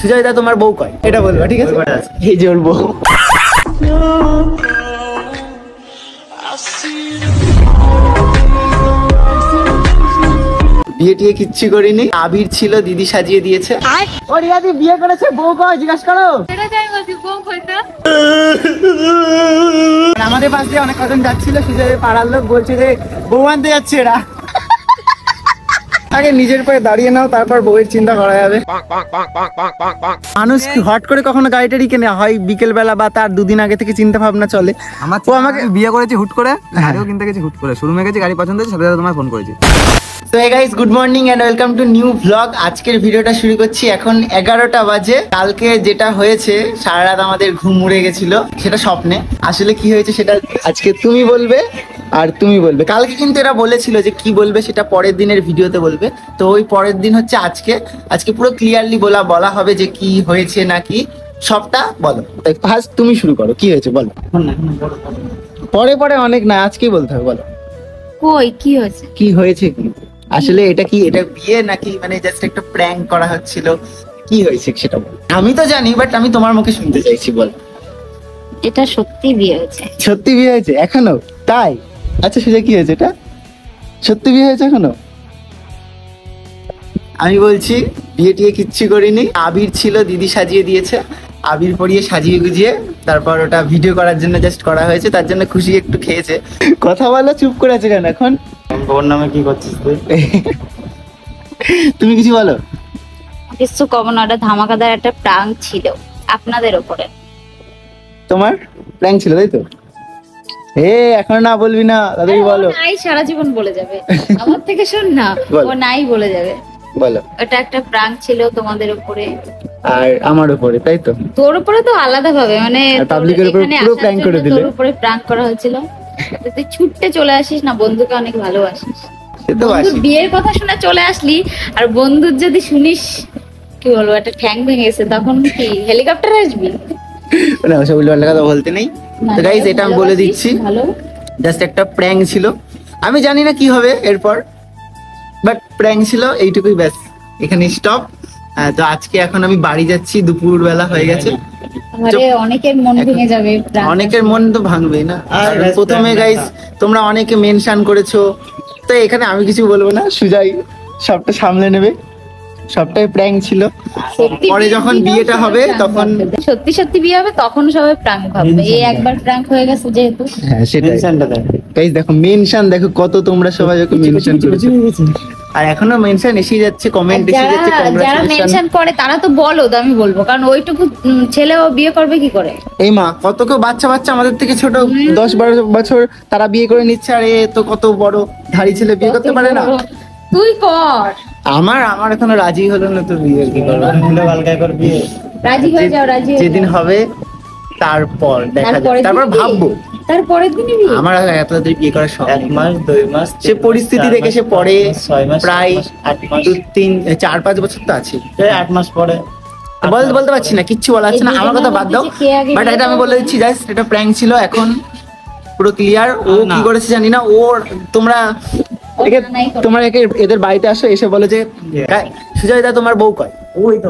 সুজয় দা তোমার বউ কয় এটা বলবা, ঠিক আছে? এই যে ওর বউ। বিয়ে টিয়ে কিচ্ছু করিনি, আবির ছিল, দিদি সাজিয়ে দিয়েছে। ও রিয়াদি বিয়ে করেছে, বউ কয় জিজ্ঞাসা করো। আমাদের পাশ দিয়ে অনেক কজন যাচ্ছিল, সুজয় পাড়ার লোক বলছে যে বউ আনতে যাচ্ছে এরা। আগে নিজের পায়ে দাঁড়িয়ে নাও, তারপর বউয়ের চিন্তা করা যাবে। মানুষ হট করে কখনো গাড়িটারি কেনে হয় বিকেল বেলা বা তার দুদিন আগে থেকে চিন্তা ভাবনা চলে। ও আমাকে বিয়ে করেছে হুট করে, গাড়িও কিনতে গেছে হুট করে, শোরুমে গেছে, গাড়ি পছন্দ হয়েছে, সাথে সাথে তোমায় ফোন করেছি। তো hey guys, good morning and welcome to new vlog. আজকের ভিডিওটা শুরু করছি, এখন 11টা বাজে। কালকে যেটা হয়েছে, সারা রাত আমাদের ঘুম উড়ে গেছিল, সেটা স্বপ্নে। আসলে কি হয়েছে সেটা আজকে তুমি বলবে আর তুমি বলবে। কালকে কিন্তু এরা বলেছিল যে কি বলবে সেটা পরের দিনের ভিডিওতে বলবে, তো ওই পরের দিন হচ্ছে আজকে। আজকে পুরো ক্লিয়ারলি বলা হবে যে কি হয়েছে নাকি সবটা বলো। তাই ফার্স্ট তুমি শুরু করো, কি হয়েছে বলো। পরে পরে অনেক না, আজকেই বলতে হবে, বলো কই কি হয়েছে, কি হয়েছে কি আসলে। এটা কি, এটা বিয়ে নাকি মানে জাস্ট একটা প্র্যাঙ্ক করা হচ্ছিল, কি হয়েছে সেটা বল। আমি তো জানি, বাট আমি তোমার মুখে শুনতে চাইছি, বল। এটা সত্যি বিয়ে হয়েছে। সত্যি বিয়ে হয়েছে এখনো? তাই? আচ্ছা সেটা কি হয়েছে, এটা সত্যি বিয়ে হয়েছে এখনো? আমি বলছি বিয়ে টিয়ে কিচ্ছু করিনি, আবির ছিল, দিদি সাজিয়ে দিয়েছে। আবির পরিয়ে সাজিয়ে গুজিয়ে তারপর ওটা ভিডিও করার জন্য জাস্ট করা হয়েছে, তার জন্য খুশি একটু খেয়েছে। কথা বলো, চুপ করে আছে কেন এখন? ওর নামে কি করছিস তুই? তুমি কিছু বলো। কিছু কম না, ওটা ধামাকাদার একটা প্রাঙ্ক ছিল আপনাদের উপরে। তোমার প্র্যাঙ্ক ছিল তাই তো? এখন না বলবি না, তাড়াতাড়ি বলো। নাই সারা জীবন বলে যাবে, আমার থেকে শোন না, ও নাই বলে যাবে। বলো। এটা একটা প্রাঙ্ক ছিল তোমাদের উপরে আর আমার উপরে, তাই তো? তোর উপরে তো আলাদা ভাবে, মানে পাবলিকের উপরে পুরো প্র্যাঙ্ক করে দিলে। তোর উপরে প্রাঙ্ক করা হয়েছিল। তুই ছুটতে চলে আসিস না, বন্ধুকে অনেক ভালোবাসিস, বন্ধুর বিয়ের কথা শুনে চলে আসলি, আর বন্ধুর যদি শুনিস কি বলবো একটা ঠ্যাং ভেঙে গেছে, তখন কি হেলিকপ্টারে আসবি? না ওসব উল্টোপাল্টা কথা বলতে নেই। তো গাইস, এটা আমি বলে দিচ্ছি, জাস্ট একটা প্র্যাঙ্ক ছিল। আমি জানি না কি হবে এরপর, বাট প্র্যাঙ্ক ছিল, এইটুকুই, ব্যাস, এখানে স্টপ। তো আজকে এখন আমি বাড়ি যাচ্ছি, দুপুর বেলা হয়ে গেছে। অনেকের মন ভেঙে যাবে, অনেকের মন তো ভাঙবেই না। আর প্রথমে গাইস, তোমরা অনেকে মেনশন করেছো, তো এখানে আমি কিছু বলবো না, সুজয় সবটা সামলে নেবে। সবটাই প্র্যাঙ্ক ছিল। পরে যখন বিয়েটা হবে তখন সত্যি সত্যি বিয়ে হবে, তখন সবাই প্র্যাঙ্ক ভাববে। এই একবার প্র্যাঙ্ক হয়ে গেছে যেহেতু। হ্যাঁ সেটাই। গাইস দেখো মেনশন, দেখো কত তোমরা সবাই ওকে মেনশন করেছো, আর এখনো মেনশন এসে যাচ্ছে, কমেন্ট এসে যাচ্ছে। যারা মেনশন করে তারা তো বলো, তো আমি বলবো, কারণ ওইটুকু ছেলেও বিয়ে করবে কি করে? এই মা, কত কেউ বাচ্চা আমাদের থেকে ছোট, 10-12 বছর, তারা বিয়ে করে নিচ্ছে, আর এ তো কত বড় ধাড়ি ছেলে বিয়ে করতে পারে না। তুই কর। আমার এখনো রাজি হলো না, তো বিয়ে কি করবো? রাজি হয়ে যাও, রাজি যেদিন হবে তারপর দেখা যাবে, তারপর ভাববো। তারপরের দিনই বিয়ে? আমার এত তাড়াতাড়ি বিয়ে করার শখ। 1 মাস 2 মাস সে পরিস্থিতি দেখে সে পরে 6 মাস প্রায় 8 মাস 4-5 বছর তো আছে। 8 মাস পরে বলতে পারছি না, কিচ্ছু বলা যাচ্ছে না। আমার কথা বাদ দাও, বাট এটা আমি বলে দিচ্ছি, জাস্ট এটা প্র্যাঙ্ক ছিল, এখন পুরো ক্লিয়ার। ও কি করেছে জানি না। তোমরা এদের বাড়িতে আসো, এসে বলে যে সুজয় দা তোমার বউ কয়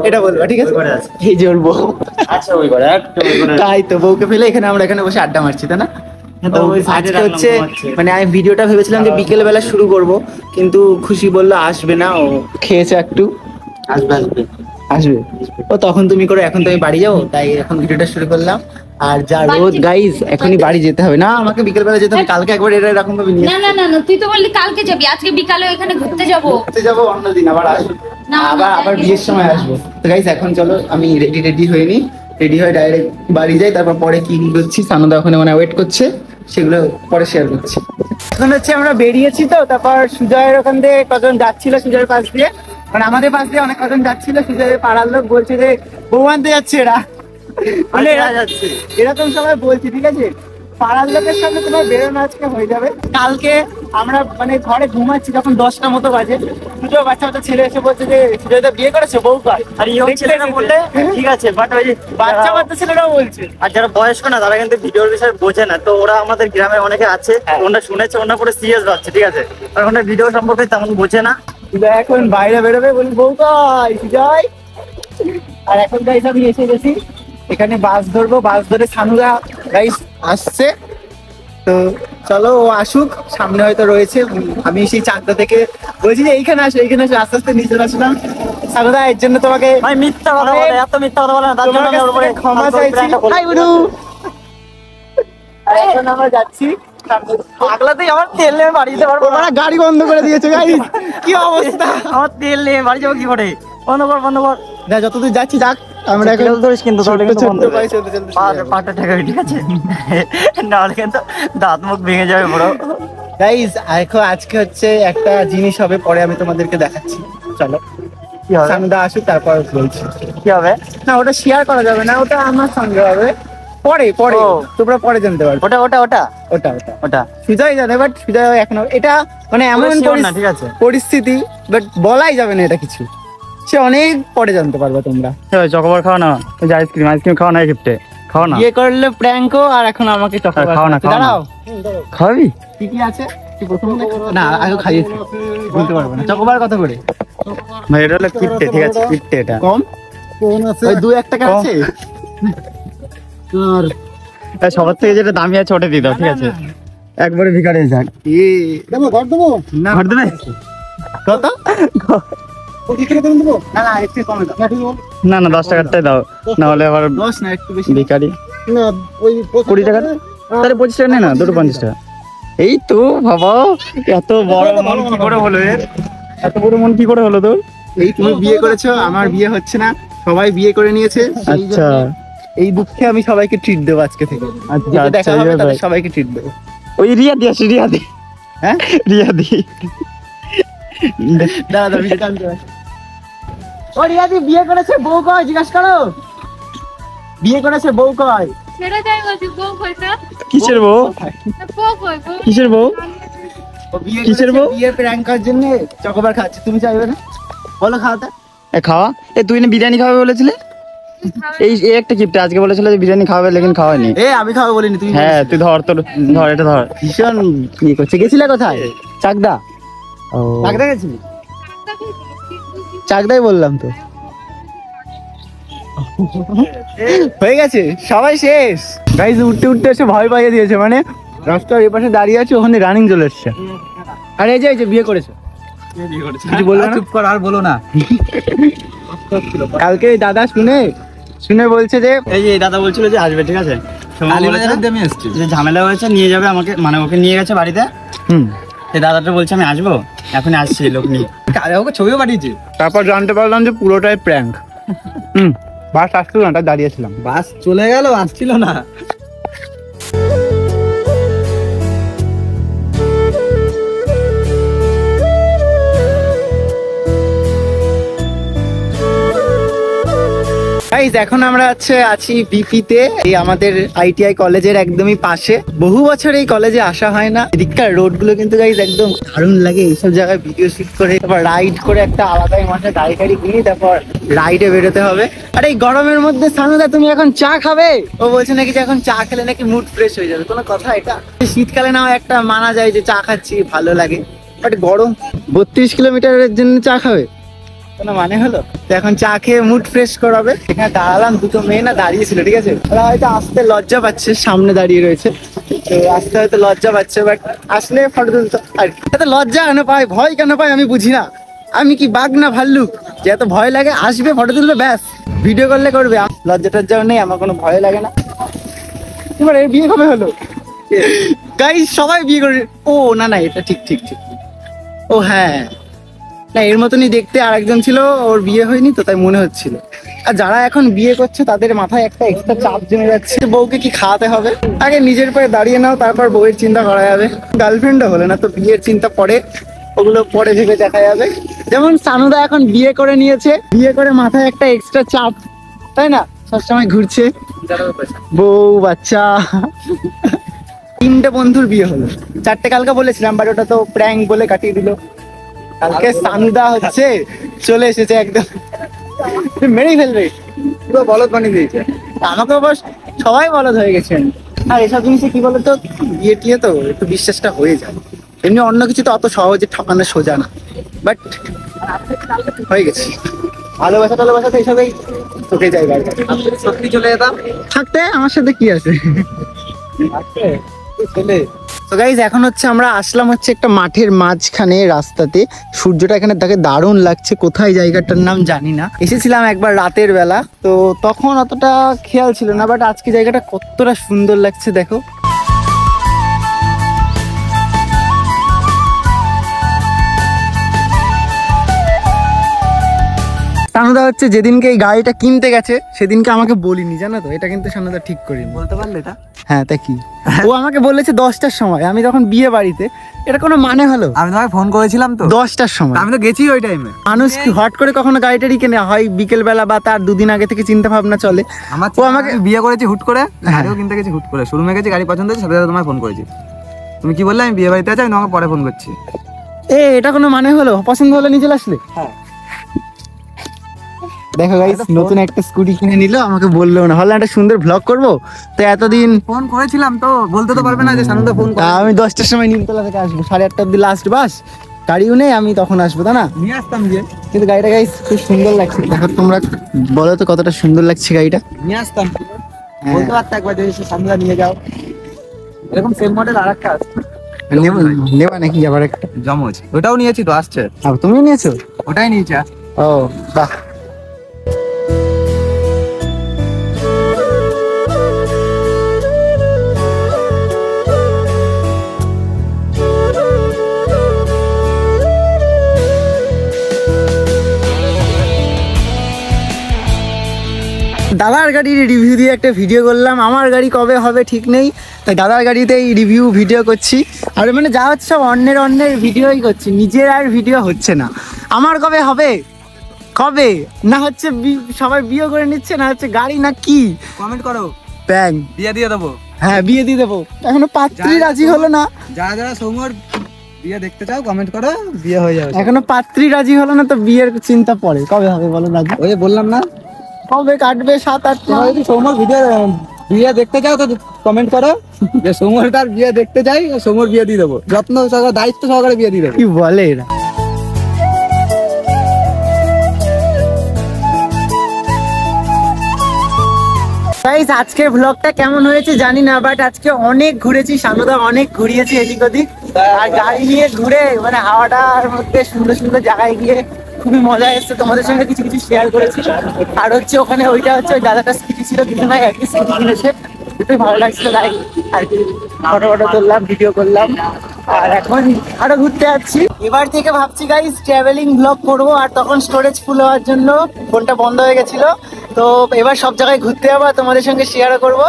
এটা বলবো, ঠিক আছে? এই যে ওর বউ। আচ্ছা ওই করে তাই তো, বউকে ফেলে আমরা এখানে বসে আড্ডা মারছি, তাই না? আজকে হচ্ছে মানে আমি ভিডিওটা ভেবেছিলাম যে বিকেল বেলা শুরু করব, কিন্তু খুশি বললো আসবে না, ও খেয়েছে একটু। আসবে ও, তখন তুমি করো, এখন তো আমি বাড়ি যাবো, তাই এখন ভিডিওটা শুরু করলাম। আর যা রোদ গাইস, এখনই বাড়ি যেতে হবে না, আমাকে বিকেল বেলা যেতে হবে। কালকে একবার এরকম ভাবে নিয়ে না, তুই তো বললি কালকে যাবি, আজকে বিকালে এখানে ঘুরতে যাবো অন্যদিন আবার আসবো, আবার বিয়ের সময় আসবো। তো গাইস এখন চলো, আমি রেডি হয়ে নি, রেডি হয়ে ডাইরেক্ট বাড়ি যাই। তারপর পরে কি করছি, সানুদা ওখানে মানে ওয়েট করছে, সেগুলো পরে শেয়ার করছি। এখন হচ্ছে আমরা বেরিয়েছি, তো তারপর সুজয়ের ওখান দিয়ে কজন যাচ্ছিল, সুজয়ের পাশ দিয়ে, মানে আমাদের পাশ দিয়ে অনেক কজন যাচ্ছিল। সুজয়ের পাড়ার লোক বলছে যে বউ আনতে যাচ্ছে এরা, মানে এরকম সবাই বলছি, ঠিক আছে? পাড়ার লোকের সামনে তোমার বেরোনো আজকে হয়ে যাবে। কালকে আমরা মানে ঘরে ঘুমাচ্ছি, যখন 10টা মতো বাজে, দুটো বাচ্চা ছেলে এসে বলছে যে সুজয়দা বিয়ে করেছে, বউ কয়। আর ইয়ং ছেলেরা বললে ঠিক আছে, বাট ওই বাচ্চা ছেলেরাও বলছে। আর যারা বয়স্ক না, তারা কিন্তু ভিডিওর বিষয়ে বোঝে না। তো ওরা আমাদের গ্রামে অনেকে আছে, ওরা শুনেছে, ওরা পরে সিরিয়াস ভাবছে, ঠিক আছে? আর ওরা ভিডিও সম্পর্কে তেমন বোঝে না। এখন বাইরে বেরোবে, বলি বউ কয় সুজয়, আর এখন গাইস আমি এসে গেছি এখানে, বাস ধরবো, বাস ধরে সানুরা গাইস আসছে। তো চলো ও আসুক, সামনে হয়তো রয়েছে। আমি সেই চাকদা থেকে বলছি যে এইখানে আসো, এইখানে আসো, আস্তে আস্তে নিচে আসলাম। সানুদা এর জন্য তোমাকে ভাই মিথ্যা কথা বলে, এত মিথ্যা কথা বলে না, তার জন্য তোমার কাছ আমি ওর উপরে থেকে ক্ষমা চাইছি। হাই বুড়ু। আর এখন আমরা যাচ্ছি, পাগলাতেই আমার তেল নিয়ে বাড়ি যেতে পারবো না। ওরা গাড়ি বন্ধ করে দিয়েছে গাইস, কি অবস্থা। আমার তেল নিয়ে বাড়ি যাবো কি করে? বন্ধ কর, বন্ধ কর। না যতদূর যাচ্ছি যাক, আমরা এখন তেল ধরিস কিন্তু, তাহলে কিন্তু বন্ধ ছোট্ট হবে। পায়ে চলতে চলতে পাটা ঠেকাবি, ঠিক আছে? নাহলে কিন্তু দাঁত মুখ ভেঙে যাবে বড়। গাইস এখন আজকে হচ্ছে একটা জিনিস হবে, পরে আমি তোমাদেরকে দেখাচ্ছি। চলো কি হবে? সানুদা আসুক তারপর বলছি। কি হবে? না ওটা শেয়ার করা যাবে না, ওটা আমার সঙ্গে হবে পরে, পরে ও। তোমরা পরে জানতে পারবে। ওটা ওটা ওটা ওটা ওটা ওটা সুজয় জানে, বাট সুজয় এখনো এটা মানে এমন sure না, ঠিক আছে। পরিস্থিতি, বাট বলাই যাবে না এটা কিছু, সে অনেক পরে জানতে পারবে তোমরা। চকোবার খাও না, ওই যে আইসক্রিম আইসক্রিম খাও না, গিফটে খাও না। বিয়ে করলে প্র্যাঙ্কও, আর এখন আমাকে চকোবার খাও না, খাও না। দাঁড়াও, খাবি? কি কি আছে কি প্রথম না আগে খাইয়েছি, বলতে পারবো না। চকোবার কত করে? ভাই এটা হলো কিপটে, ঠিক আছে? কিপটে এটা কম ওই 2-1 টাকা কম। আছে। এই সবার থেকে যেটা দামি আছে ওটা দিয়ে দাও, ঠিক আছে? একবারে ভিখারি যাক। দেবো ঘর দেবো না, ঘর দেবে? কত না না একটু কমে দাও। না না 10 টাকারটাই দাও, না হলে আবার 10 না একটু বেশি ভিখারি। না, ওই 20 টাকা, তাহলে 25 টাকা নে না, দুটো 50 টাকা। এই তো বাবা, এত বড় মন কি করে হলো এর? এত বড় মন কি করে হলো তোর? এই তুমি বিয়ে করেছো, আমার বিয়ে হচ্ছে না, সবাই বিয়ে করে নিয়েছে। সেই আচ্ছা জন্য এই দুঃখে আমি সবাইকে ট্রিট দেবো আজকে থেকে। আচ্ছা যেটা দেখা হবে আচ্ছা, তাদের সবাইকে ট্রিট দেবো। ওই রিয়া দি আসি, রিয়া দি, হ্যাঁ রিয়া দি। দাঁড়া দাঁড়া ভিডিও টানতে হবে। ও রিয়াদি বিয়ে করেছে, বউ কয় জিজ্ঞাসা করো। বিয়ে করেছে, বউ কয়? ছেড়ে যাই বলছি, বউ কইতা কিসের বউ? বউ কই বউ কিসের বউ? ও বিয়ে কিসের করেছে, বউ? বিয়ের প্র্যাঙ্ক করার জন্য চকোবার খাচ্ছে, তুমি চাইবে না? বলো খাওয়াতে। এ খাওয়া, এ তুই না বিরিয়ানি খাবে বলেছিলে? এই এই একটা গিফট আজকে বলেছিল যে বিরিয়ানি খাওয়াবে, লেকিন খাওয়ায়নি। এ আমি খাবো বলিনি, তুমি হ্যাঁ তুই ধর, তোর ধর, এটা ধর। ভীষণ ইয়ে করছে। গেছিলে কোথায়? চাকদা। ও চাকদা গেছিলি? চাকদাই বললাম তো। হয়ে গেছে, সবাই শেষ। গাইজ উঠতে উঠতে এসে ভয় পাইয়ে দিয়েছে, মানে রাস্তার এই পাশে দাঁড়িয়ে আছে, ওখানে রানিং চলে এসছে। আর এই যে বিয়ে করেছে, কিছু বলবে না? চুপ কর, আর বলো না। কালকে দাদা শুনে বলছে যে এই যে দাদা বলছিল যে আসবে, ঠিক আছে? আমি এসছি। যে ঝামেলা হয়েছে, নিয়ে যাবে আমাকে, মানে ওকে নিয়ে গেছে বাড়িতে। এই দাদাটা বলছে আমি আসবো, এখন আসছি লোক নিয়ে। ওকে ছবিও পাঠিয়েছে। তারপর জানতে পারলাম যে পুরোটাই প্র্যাঙ্ক। বাস আসছিল না, তাই দাঁড়িয়েছিলাম। বাস চলে গেল, আসছিল না। গাইস এখন আমরা আছি বিপিতে, এই আমাদের আইটিআই কলেজের একদমই পাশে। বহু বছর এই কলেজে আসা হয় না। এদিককার রোড গুলো কিন্তু গাইস একদম দারুণ লাগে, এইসব জায়গায় ভিডিও শুট করে, তারপর রাইড করে একটা আলাদাই মজা। গাড়ি গাড়ি কিনি, তারপর রাইডে বেরোতে হবে। আর এই গরমের মধ্যে সানুদা তুমি এখন চা খাবে? ও বলছে নাকি যে এখন চা খেলে নাকি মুড ফ্রেশ হয়ে যাবে। কোনো কথা এটা? শীতকালে নাও একটা মানা যায় যে চা খাচ্ছি, ভালো লাগে, বাট গরম 32 কিলোমিটারের জন্য চা খাবে, কোনো মানে হলো? তো এখন চা খেয়ে মুড ফ্রেশ করাবে। এখানে দাঁড়ালাম, দুটো মেয়ে না দাঁড়িয়েছিল, ঠিক আছে? ওরা হয়তো আসতে লজ্জা পাচ্ছে, সামনে দাঁড়িয়ে রয়েছে, তো আসতে হয়তো লজ্জা পাচ্ছে, বাট আসলে ফটো তুলতে আর কি। এত লজ্জা কেন পায়, ভয় কেন পায় আমি বুঝি না। আমি কি বাঘ না ভাল্লুক যে এত ভয় লাগে? আসবে, ফটো তুলবে, ব্যাস, ভিডিও করলে করবে। লজ্জা টজ্জাও নেই, আমার কোনো ভয় লাগে না। এবার এর বিয়ে কবে হলো? গাইস সবাই বিয়ে করে। ও না না, এটা ঠিক ঠিক ঠিক। ও হ্যাঁ, না এর মতনই দেখতে আরেকজন ছিল, ওর বিয়ে হয়নি তো তাই মনে হচ্ছিল। আর যারা এখন বিয়ে করছে তাদের মাথায় একটা এক্সট্রা চাপ জমে যাচ্ছে, বউকে কি খাওয়াতে হবে। আগে নিজের পায়ে দাঁড়িয়ে নাও, তারপর বউয়ের চিন্তা করা যাবে। গার্লফ্রেন্ডও হলে না তো বিয়ের চিন্তা পরে, ওগুলো পরে ভেবে দেখা যাবে। যেমন সানুদা এখন বিয়ে করে নিয়েছে, বিয়ে করে মাথায় একটা এক্সট্রা চাপ, তাই না? সবসময় ঘুরছে, বউ বাচ্চা। 3টে বন্ধুর বিয়ে হলো, 4টে কালকে বলেছিলাম, বাট ওটা তো প্র্যাঙ্ক বলে কাটিয়ে দিল। কালকে সানুদা হচ্ছে চলে এসেছে, একদম মেরেই ফেলবে, পুরো বলদ বানিয়ে দিয়েছে। আমাকে অবশ্য সবাই বলদ হয়ে গেছেন। আর এসব জিনিসে কি বলতো, বিয়ে টিয়ে তো একটু বিশ্বাসটা হয়ে যায়। এমনি অন্য কিছু তো অত সহজে ঠকানো সোজা না, বাট হয়ে গেছে। ভালোবাসা টালোবাসা তো এসবেই তোকে যাই বারবার। সত্যি চলে যেতাম থাকতে আমার সাথে কি আছে? তো গাইজ এখন হচ্ছে আমরা আসলাম হচ্ছে একটা মাঠের মাঝখানে রাস্তাতে, সূর্যটা এখানে তাকে দারুণ লাগছে, কোথায় জায়গাটার নাম জানি না। এসেছিলাম একবার রাতের বেলা, তো তখন অতটা খেয়াল ছিল না, বাট আজকে জায়গাটা কতটা সুন্দর লাগছে দেখো। সানুদা হচ্ছে যেদিনকে এই গাড়িটা কিনতে গেছে সেদিনকে আমাকে বলিনি, জানো তো, এটা কিন্তু সানুদা ঠিক করিনি। বলতে পারলে এটা? হ্যাঁ তা কি, ও আমাকে বলেছে 10টার সময়, আমি তখন বিয়ে বাড়িতে, এটা কোনো মানে হলো? আমি তোমাকে ফোন করেছিলাম তো 10টার সময়, আমি তো গেছি ওই টাইমে। মানুষ কি হট করে কখনো গাড়িটারই কেনে? হয় বিকেল বেলা বা তার 2 দিন আগে থেকে চিন্তা ভাবনা চলে। ও আমাকে বিয়ে করেছি হুট করে, গাড়িও কিনতে গেছি হুট করে, শোরুমে গেছি, গাড়ি পছন্দ হয়েছে, সাথে সাথে তোমায় ফোন করেছি। তুমি কি বললে? আমি বিয়ে বাড়িতে আছি, আমি তোমাকে পরে ফোন করছি। এটা কোনো মানে হলো? পছন্দ হলে নিয়ে চলে আসলে। হ্যাঁ দেখো গাইস, নতুন একটা স্কুটি কিনে নিল, আমাকে বললো না, হলে একটা সুন্দর ব্লগ করবো, তো এতদিন ফোন করেছিলাম তো, বলতে তো পারবে না যে সানুদা ফোন করে। আমি 10টার সময় নিমতলা থেকে আসবো, 8:30 অব্দি লাস্ট বাস, গাড়িও নেই, আমি তখন আসবো, তাই না? নিয়ে আসতাম গিয়ে, কিন্তু গাড়িটা গাইস খুব সুন্দর লাগছে, দেখো তোমরা বলো তো কতটা সুন্দর লাগছে গাড়িটা। নিয়ে আসতাম, বলতে পারতো একবার যে সানুদা নিয়ে যাও। এরকম সেম মডেল আর একটা আছে, নেবা নাকি আবার একটা? জমজ, ওটাও নিয়েছি তো, আসছে। আর তুমিও নিয়েছো? ওটাই নিয়েছি। ও বাহ। দাদার গাড়ির রিভিউ দিয়ে একটা ভিডিও করলাম, আমার গাড়ি কবে হবে ঠিক নেই, তাই দাদার গাড়িতেই রিভিউ ভিডিও করছি। আর মানে যা হচ্ছে সব অন্যের ভিডিওই করছি, নিজের আর ভিডিও হচ্ছে না। আমার কবে হবে? কবে না হচ্ছে সবাই বিয়ে করে নিচ্ছে, না হচ্ছে গাড়ি, না কি? কমেন্ট করো, ব্যাং বিয়ে দিয়ে দেবো। হ্যাঁ বিয়ে দিয়ে দেবো, এখনো পাত্রী রাজি হলো না। যারা যারা সৌম্যর বিয়ে দেখতে চাও কমেন্ট করো, বিয়ে হয়ে যাবে। এখনো পাত্রী রাজি হলো না, তো বিয়ের চিন্তা পরে, কবে হবে বলো রাজি? ওই যে বললাম না, কবে কাটবে 7-8 মাস। যদি সৌম্যর ভিডিও বিয়ে দেখতে চাও তো কমেন্ট করো যে সৌম্যর তার বিয়ে দেখতে চাই, সৌম্যর বিয়ে দিয়ে দেবো, যত্ন সহকারে, দায়িত্ব সহকারে বিয়ে দিয়ে দেবো। কি বলে এরা? গাইস আজকের ব্লগটা কেমন হয়েছে জানি না, বাট আজকে অনেক ঘুরেছি, সানুদা অনেক ঘুরিয়েছি এদিক ওদিক, আর গাড়ি নিয়ে ঘুরে মানে হাওয়াটার মধ্যে সুন্দর সুন্দর জায়গায় গিয়ে খুবই মজা এসেছে, তোমাদের সঙ্গে কিছু কিছু শেয়ার করেছি। আর হচ্ছে ওখানে ওইটা হচ্ছে ওই দাদাটা স্কুটি ছিল, দুজন ভাই একই স্কুটি কিনেছে, খুবই ভালো লাগছিল তাই আর কি, ফটো তুললাম, ভিডিও করলাম, আর এখন আরো ঘুরতে যাচ্ছি। এবার থেকে ভাবছি গাইস ট্রাভেলিং ব্লগ করবো, আর তখন স্টোরেজ ফুল হওয়ার জন্য ফোনটা বন্ধ হয়ে গেছিল, তো এবার সব জায়গায় ঘুরতে যাবো, তোমাদের সঙ্গে শেয়ারও করবো।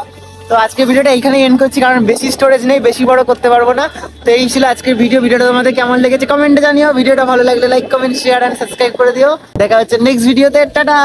তো আজকের ভিডিওটা এইখানেই এন্ড করছি, কারণ বেশি স্টোরেজ নেই, বেশি বড় করতে পারবো না। তো এই ছিল আজকের ভিডিওটা তোমাদের কেমন লেগেছে কমেন্টে জানিও, ভিডিওটা ভালো লাগলে like comment share and subscribe করে দিও। দেখা হচ্ছে নেক্সট ভিডিওতে, টাটা।